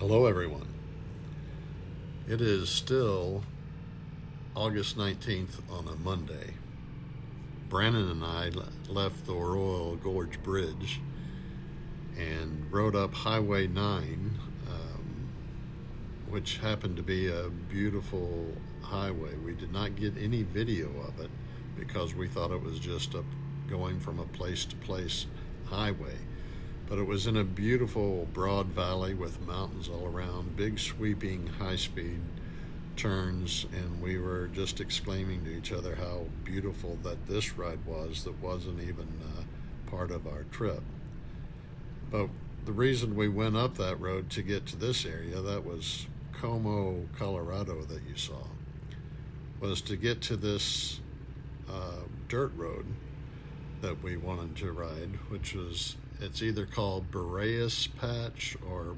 Hello, everyone. It is still August 19th on a Monday. Brandon and I left the Royal Gorge Bridge and rode up Highway 9, which happened to be a beautiful highway. We did not get any video of it because we thought it was just going from a place to place highway. But it was in a beautiful broad valley with mountains all around, big sweeping high-speed turns, and we were just exclaiming to each other how beautiful that this ride was that wasn't even part of our trip. But the reason we went up that road to get to this area, that was Como, Colorado, that you saw, was to get to this dirt road that we wanted to ride, which was, it's either called Boreas Patch or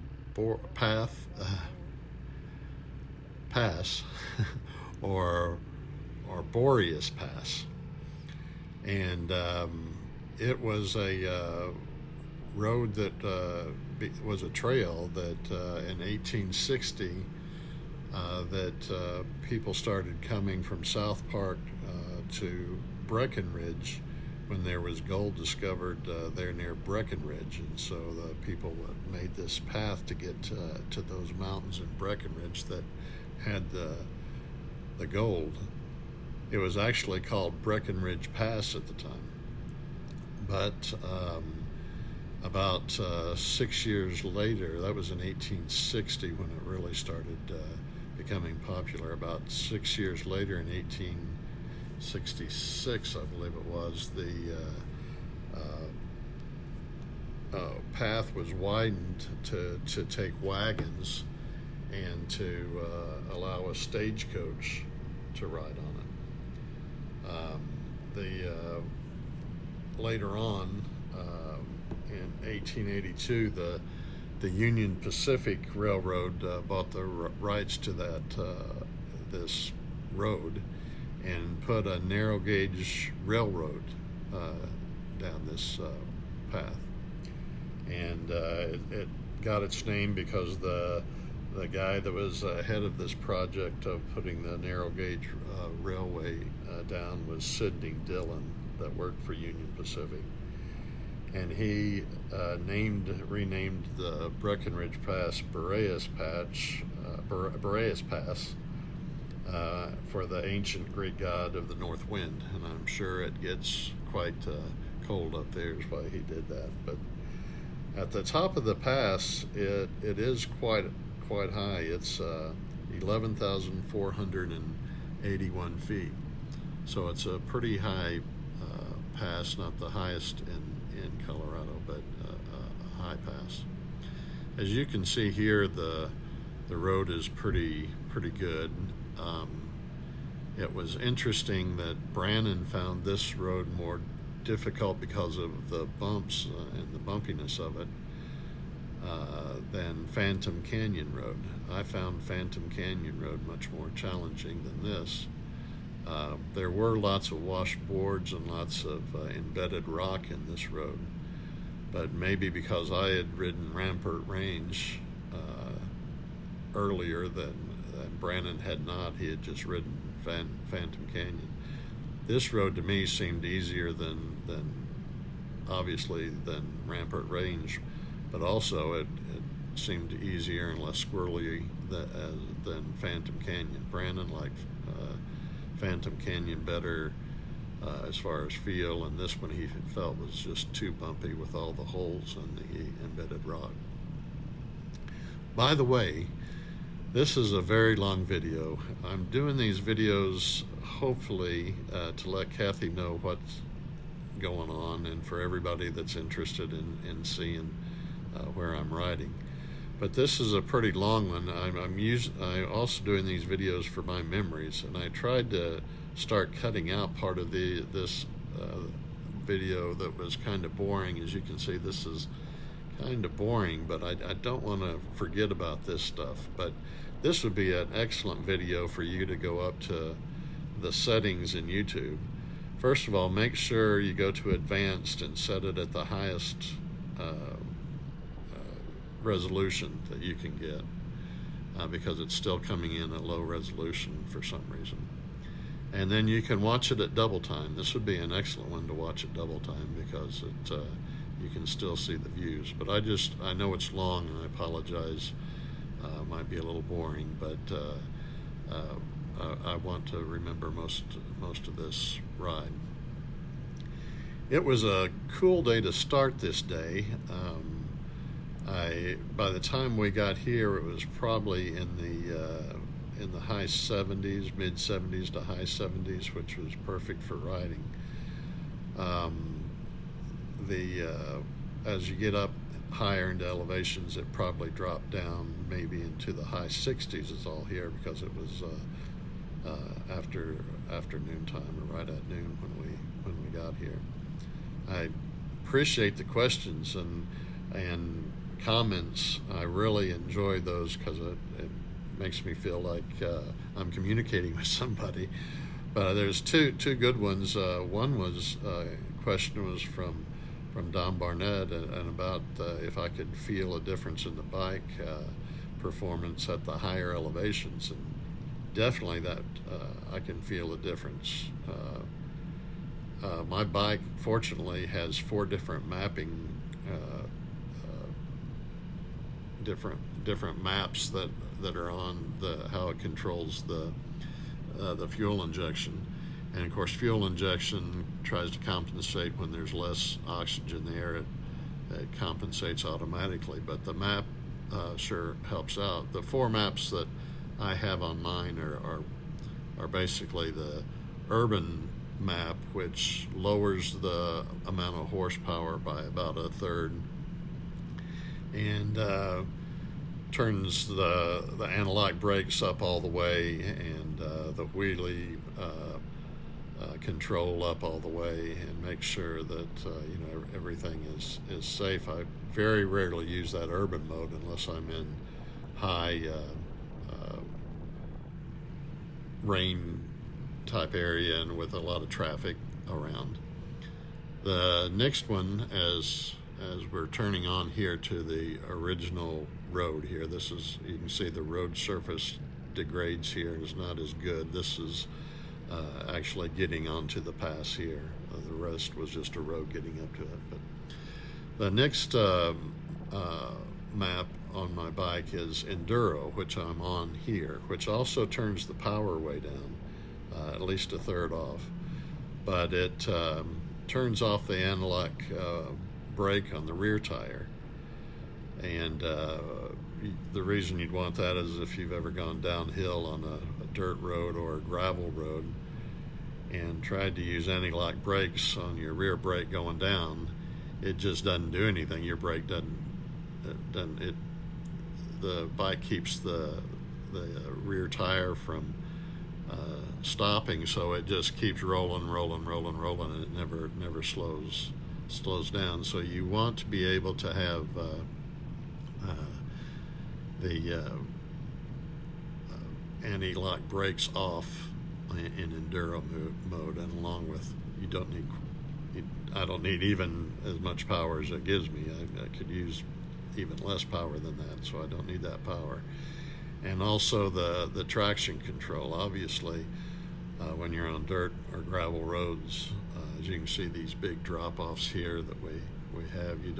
Pass or Boreas Pass. And it was a road that was a trail that in 1860 that people started coming from South Park to Breckenridge when there was gold discovered there near Breckenridge, and so the people made this path to get to those mountains in Breckenridge that had the gold. It was actually called Breckenridge Pass at the time, but about 6 years later, that was in 1860 when it really started becoming popular. About 6 years later, in 1866, I believe it was, the path was widened to take wagons and to allow a stagecoach to ride on it. Later on, in 1882, the Union Pacific Railroad bought the rights to this road and put a narrow gauge railroad down this path, and it got its name because the guy that was head of this project of putting the narrow gauge railway down was Sidney Dillon, that worked for Union Pacific, and he renamed the Breckenridge Pass Boreas Pass for the ancient Greek god of the north wind. And I'm sure it gets quite cold up there is why he did that. But at the top of the pass, it is quite high. It's 11,481 feet. So it's a pretty high pass, not the highest in Colorado, but a high pass. As you can see here, the road is pretty good. It was interesting that Brandon found this road more difficult because of the bumps and the bumpiness of it than Phantom Canyon Road. I found Phantom Canyon Road much more challenging than this. There were lots of washboards and lots of embedded rock in this road, but maybe because I had ridden Rampart Range earlier than Brandon had not. He had just ridden Phantom Canyon. This road to me seemed easier than Rampart Range, but also it seemed easier and less squirrely than Phantom Canyon. Brandon liked Phantom Canyon better as far as feel, and this one he felt was just too bumpy with all the holes and the embedded rock. By the way, this is a very long video. I'm doing these videos hopefully to let Kathy know what's going on, and for everybody that's interested in seeing where I'm riding. But this is a pretty long one. I'm also doing these videos for my memories, and I tried to start cutting out part of this video that was kind of boring. As you can see, this is kind of boring, but I don't want to forget about this stuff. But this would be an excellent video for you to go up to the settings in YouTube. First of all, make sure you go to advanced and set it at the highest resolution that you can get, because it's still coming in at low resolution for some reason. And then you can watch it at double time. This would be an excellent one to watch at double time, because you can still see the views. But I know it's long, and I apologize. Might be a little boring, but I want to remember most of this ride. It was a cool day to start this day. By the time we got here, it was probably in the high 70s, mid 70s to high 70s, which was perfect for riding. As you get up higher into elevations, it probably dropped down maybe into the high 60s. Is all here because it was after noontime, or right at noon when we got here. I appreciate the questions and comments. I really enjoy those, because it makes me feel like I'm communicating with somebody. But there's two good ones. One was question was from Don Barnett, and about if I could feel a difference in the bike performance at the higher elevations, and definitely that I can feel a difference. My bike, fortunately, has 4 different mapping, different maps that are on how it controls the fuel injection. And of course, fuel injection tries to compensate when there's less oxygen there. It compensates automatically, but the map sure helps out. The 4 maps that I have on mine are basically the urban map, which lowers the amount of horsepower by about 1/3, and turns the analog brakes up all the way, and the wheelie control up all the way, and make sure that everything is safe. I very rarely use that urban mode unless I'm in high rain type area and with a lot of traffic around. The next one, as we're turning on here to the original road here, this is, you can see the road surface degrades here is not as good. This is actually getting onto the pass here. The rest was just a road getting up to it. But the next map on my bike is Enduro, which I'm on here, which also turns the power way down, at least 1/3 off. But it turns off the analog brake on the rear tire. And the reason you'd want that is if you've ever gone downhill on a dirt road or a gravel road and tried to use anti-lock brakes on your rear brake going down, it just doesn't do anything. Your brake the bike keeps the rear tire from stopping, so it just keeps rolling, and it never slows down. So you want to be able to have the anti-lock brakes off in enduro mode, and along with, I don't need even as much power as it gives me. I could use even less power than that, so I don't need that power. And also the traction control. Obviously, when you're on dirt or gravel roads, as you can see, these big drop-offs here that we have, you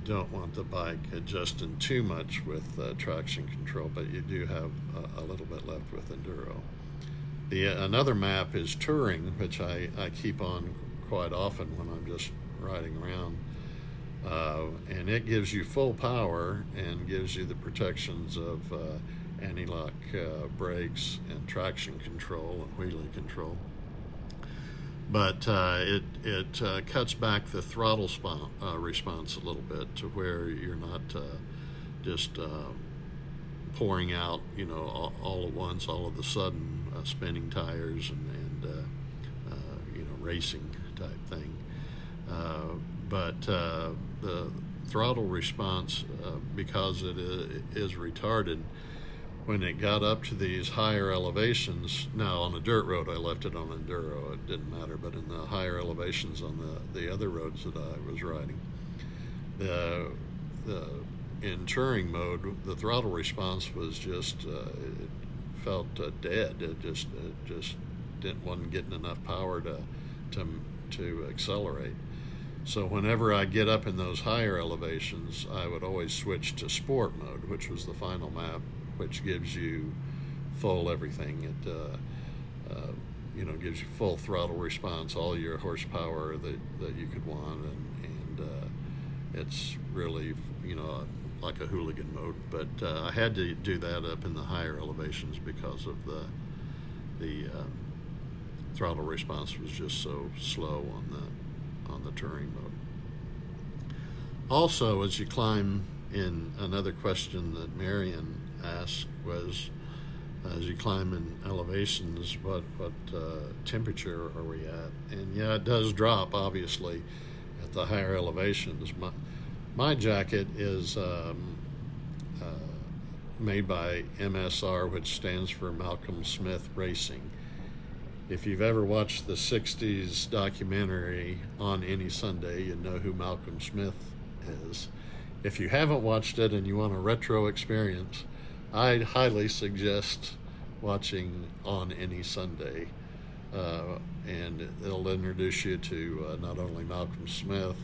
don't want the bike adjusting too much with traction control, but you do have a little bit left with enduro. Another map is touring, which I keep on quite often when I'm just riding around, and it gives you full power and gives you the protections of anti-lock brakes and traction control and wheelie control. But it cuts back the throttle response a little bit, to where you're not just pouring out, all at once, all of a sudden, spinning tires and racing type thing. But the throttle response, because it is retarded, when it got up to these higher elevations, now on a dirt road I left it on enduro, it didn't matter, but in the higher elevations on the other roads that I was riding, in touring mode, the throttle response was just it felt dead. It just wasn't getting enough power to accelerate. So whenever I get up in those higher elevations, I would always switch to sport mode, which was the final map, which gives you full everything. It gives you full throttle response, all your horsepower that you could want, and it's really like a hooligan mode. But I had to do that up in the higher elevations because of the throttle response was just so slow on the touring mode. Also, as you climb, in another question that Marion asked was, as you climb in elevations, what temperature are we at? And yeah, it does drop obviously at the higher elevations. My jacket is made by MSR, which stands for Malcolm Smith Racing. If you've ever watched the 60s documentary On Any Sunday, you know who Malcolm Smith is. If you haven't watched it and you want a retro experience, I'd highly suggest watching On Any Sunday. And it'll introduce you to not only Malcolm Smith,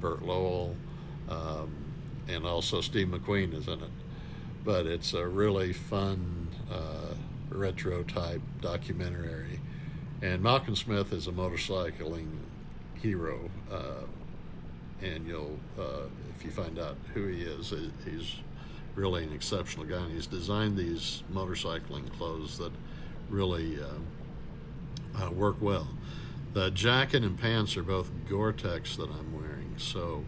Burt Lowell, and also Steve McQueen is in it. But it's a really fun retro type documentary. And Malcolm Smith is a motorcycling hero. And you'll, if you find out who he is, he's really an exceptional guy. And he's designed these motorcycling clothes that really work well. The jacket and pants are both Gore-Tex that I'm wearing, so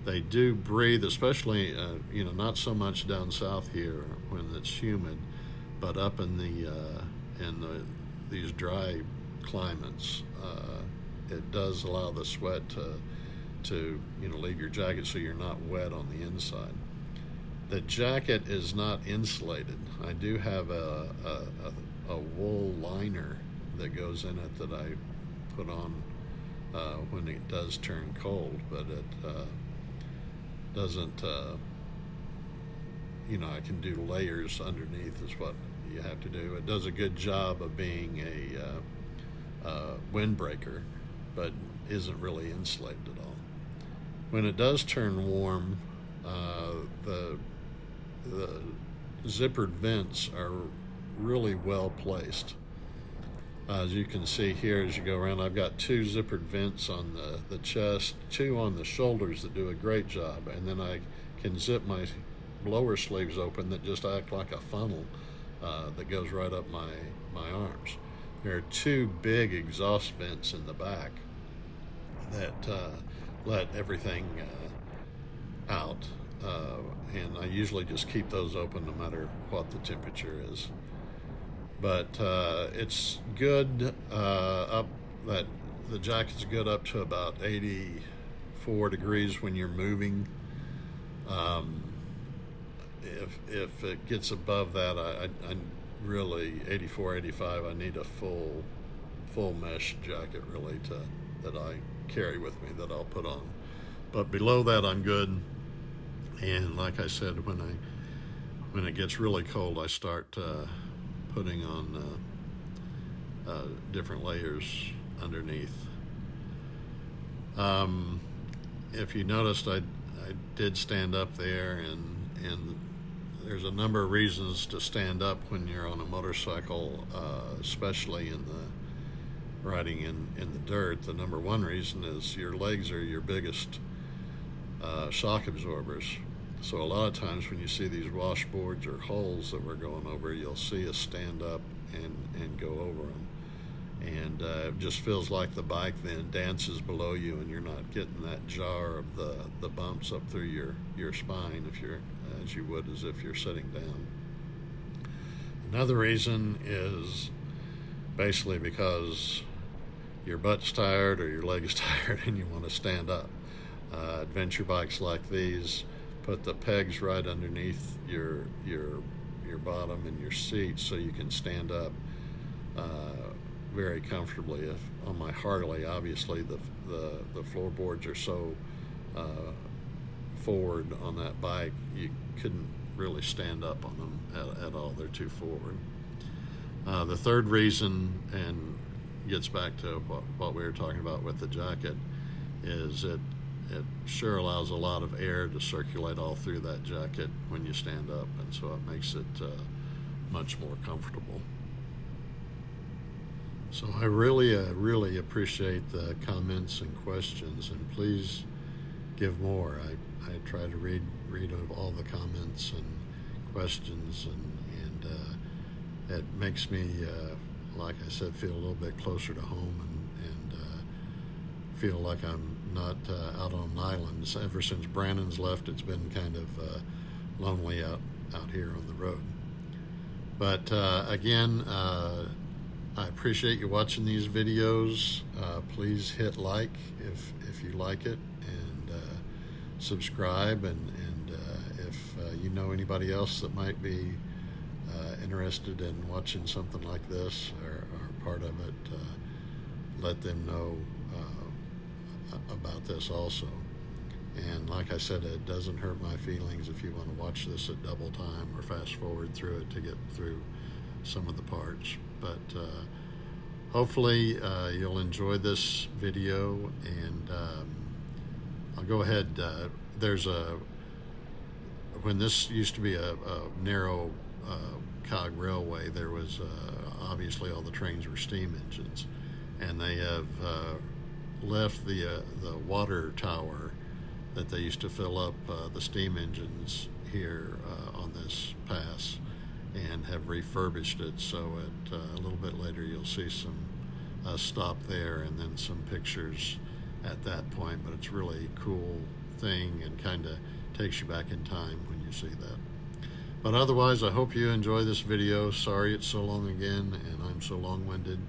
they do breathe, especially not so much down south here when it's humid, but up in these dry climates, it does allow the sweat to leave your jacket so you're not wet on the inside. The jacket is not insulated. I do have a wool liner that goes in it that I put on when it does turn cold, but it doesn't, I can do layers underneath is what you have to do. It does a good job of being a windbreaker, but isn't really insulated at all. When it does turn warm, the zippered vents are really well placed. As you can see here as you go around, I've got 2 zippered vents on the chest, 2 on the shoulders that do a great job, and then I can zip my lower sleeves open that just act like a funnel that goes right up my arms. There are 2 big exhaust vents in the back that let everything out, and I usually just keep those open no matter what the temperature is. But it's good up that the jacket's good up to about 84 degrees when you're moving. If it gets above that, I really 84, 85. I need a full mesh jacket really that I carry with me that I'll put on. But below that, I'm good. And like I said, when it gets really cold, I start putting on different layers underneath. If you noticed, I did stand up there, and there's a number of reasons to stand up when you're on a motorcycle, especially in the riding in the dirt. The number one reason is your legs are your biggest shock absorbers. So a lot of times when you see these washboards or holes that we're going over, you'll see us stand up and go over them. And it just feels like the bike then dances below you, and you're not getting that jar of the bumps up through your spine as you would as if you're sitting down. Another reason is basically because your butt's tired or your leg's tired and you want to stand up. Adventure bikes like these put the pegs right underneath your bottom and your seat so you can stand up very comfortably. If on my Harley, obviously the floorboards are so forward on that bike, you couldn't really stand up on them at all. They're too forward. The third reason, and gets back to what we were talking about with the jacket, is it sure allows a lot of air to circulate all through that jacket when you stand up, and so it makes it much more comfortable. So I really appreciate the comments and questions, and please give more. I try to read all the comments and questions, and it makes me, like I said, feel a little bit closer to home, and feel like I'm not out on an island. Ever since Brandon's left, it's been kind of lonely out here on the road. But again, I appreciate you watching these videos. Please hit like if you like it, and subscribe, and if you know anybody else that might be interested in watching something like this, or part of it, let them know about this also. And like I said, it doesn't hurt my feelings if you want to watch this at double time or fast forward through it to get through some of the parts. But hopefully you'll enjoy this video, and I'll go ahead. When this used to be a narrow cog railway, there was obviously all the trains were steam engines, and they have left the water tower that they used to fill up the steam engines here on this pass, and have refurbished it, so a little bit later you'll see some stop there, and then some pictures at that point. But it's really a cool thing, and kind of takes you back in time when you see that. But otherwise, I hope you enjoy this video. Sorry it's so long again, and I'm so long-winded,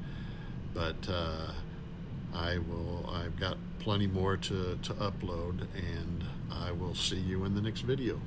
but I've got plenty more to upload, and I will see you in the next video.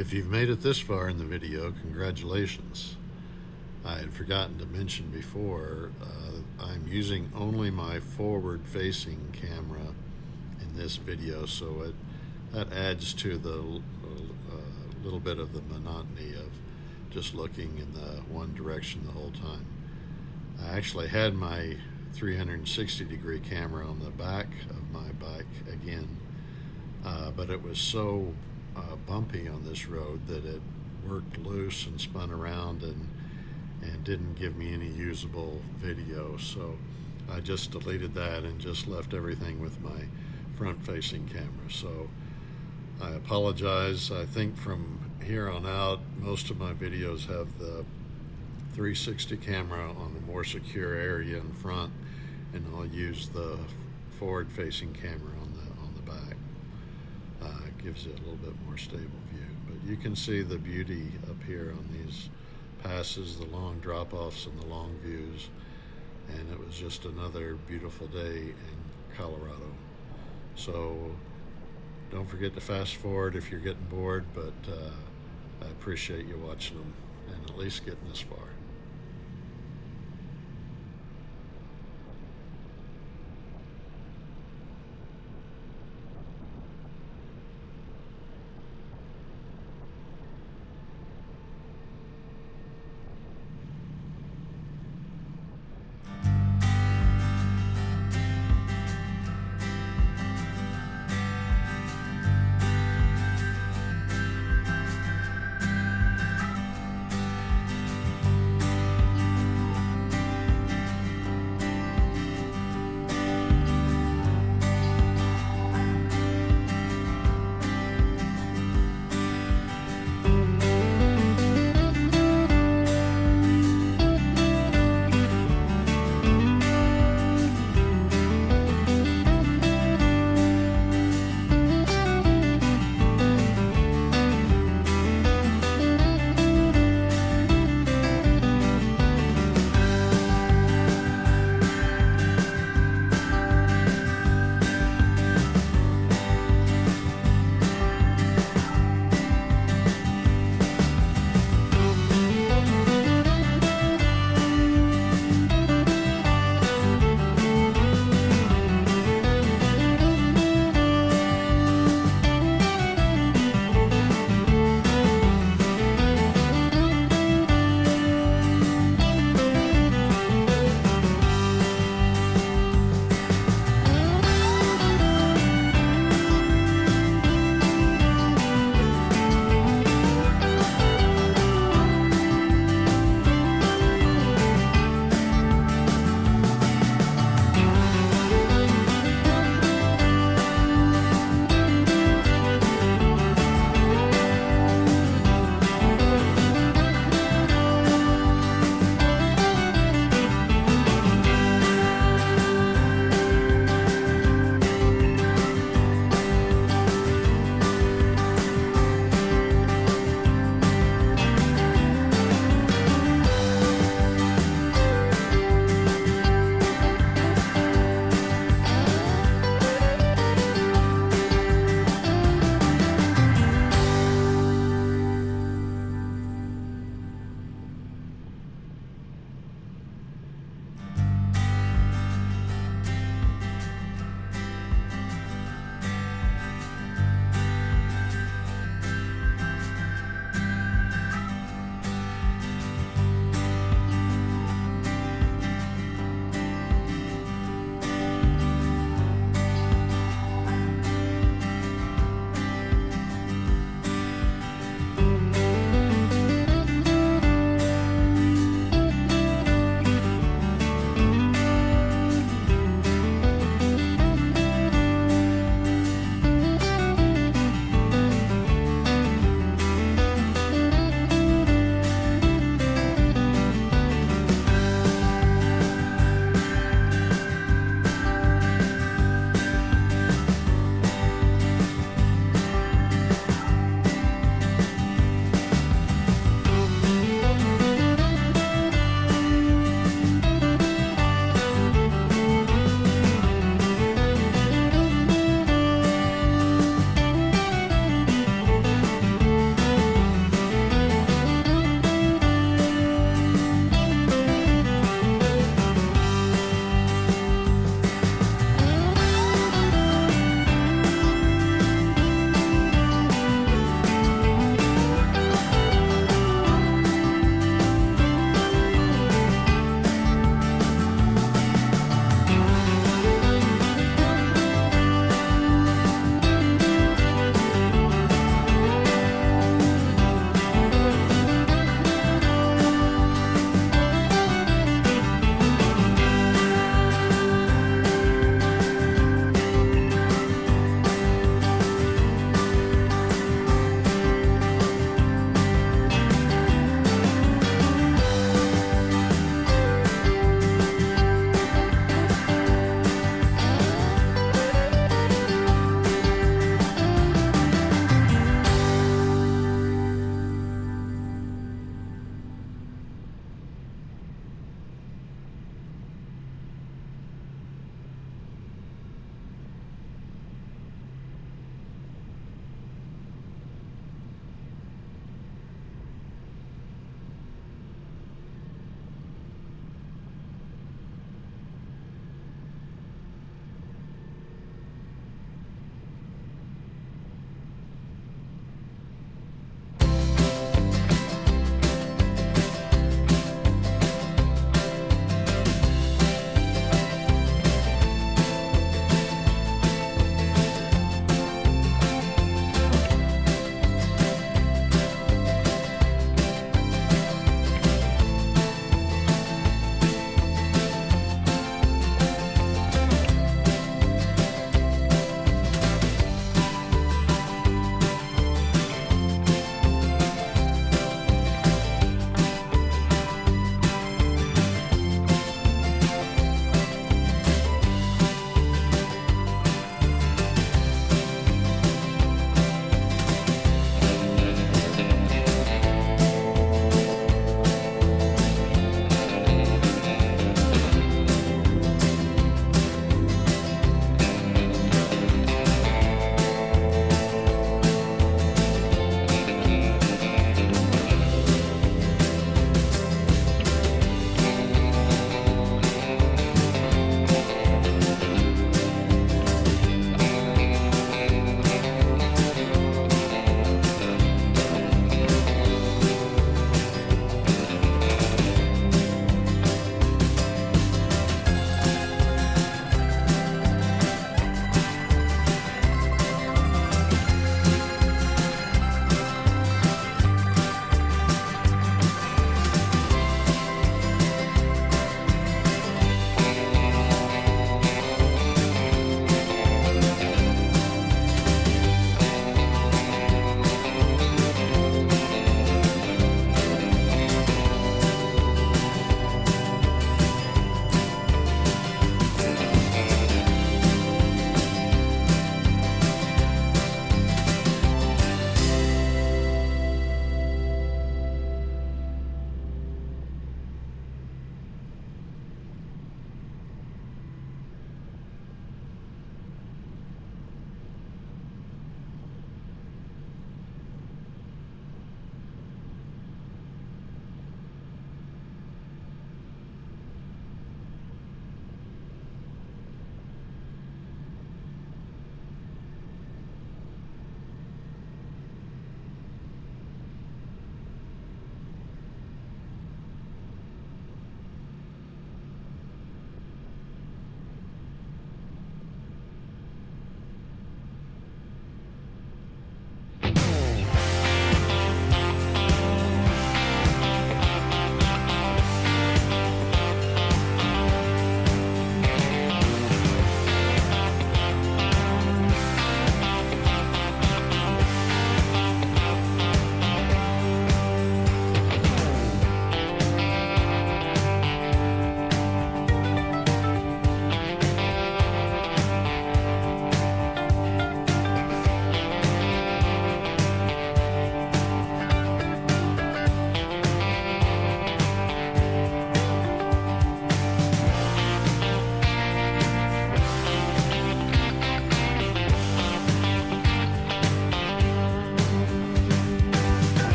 If you've made it this far in the video, congratulations. I had forgotten to mention before, I'm using only my forward-facing camera in this video, so that adds to the little bit of the monotony of just looking in the one direction the whole time. I actually had my 360-degree camera on the back of my bike again, but it was so bumpy on this road that it worked loose and spun around and didn't give me any usable video, so I just deleted that and just left everything with my front-facing camera. So I apologize. I think from here on out, most of my videos have the 360 camera on a more secure area in front, and I'll use the forward-facing camera on the back. It gives it a little bit more stable view. But you can see the beauty up here on these passes, the long drop-offs and the long views, and it was just another beautiful day in Colorado. So don't forget to fast forward if you're getting bored, but I appreciate you watching them and at least getting this far.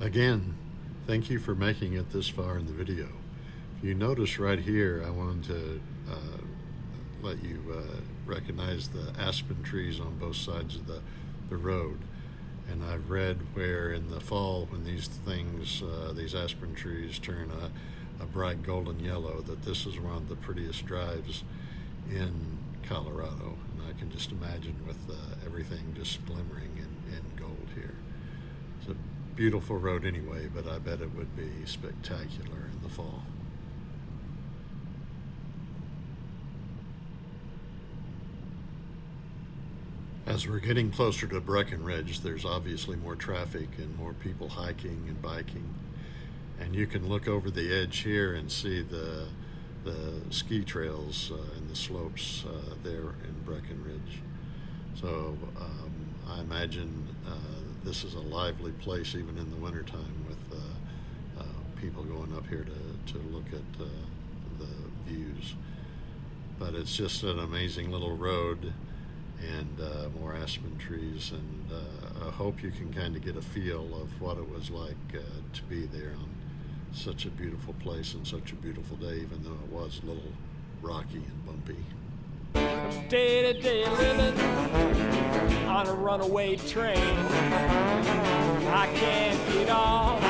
Again, thank you for making it this far in the video. If you notice right here, I wanted to let you recognize the aspen trees on both sides of the road. And I've read where in the fall, when these things, these aspen trees turn a bright golden yellow, that this is one of the prettiest drives in Colorado. And I can just imagine with everything just glimmering in gold here. It's a beautiful road anyway, but I bet it would be spectacular in the fall. As we're getting closer to Breckenridge, there's obviously more traffic and more people hiking and biking. And you can look over the edge here and see the ski trails and the slopes there in Breckenridge. So I imagine this is a lively place even in the wintertime with people going up here to look at the views. But it's just an amazing little road, and more aspen trees, and I hope you can kind of get a feel of what it was like to be there on such a beautiful place and such a beautiful day, even though it was a little rocky and bumpy. Day-to-day living on a runaway train. I can't get off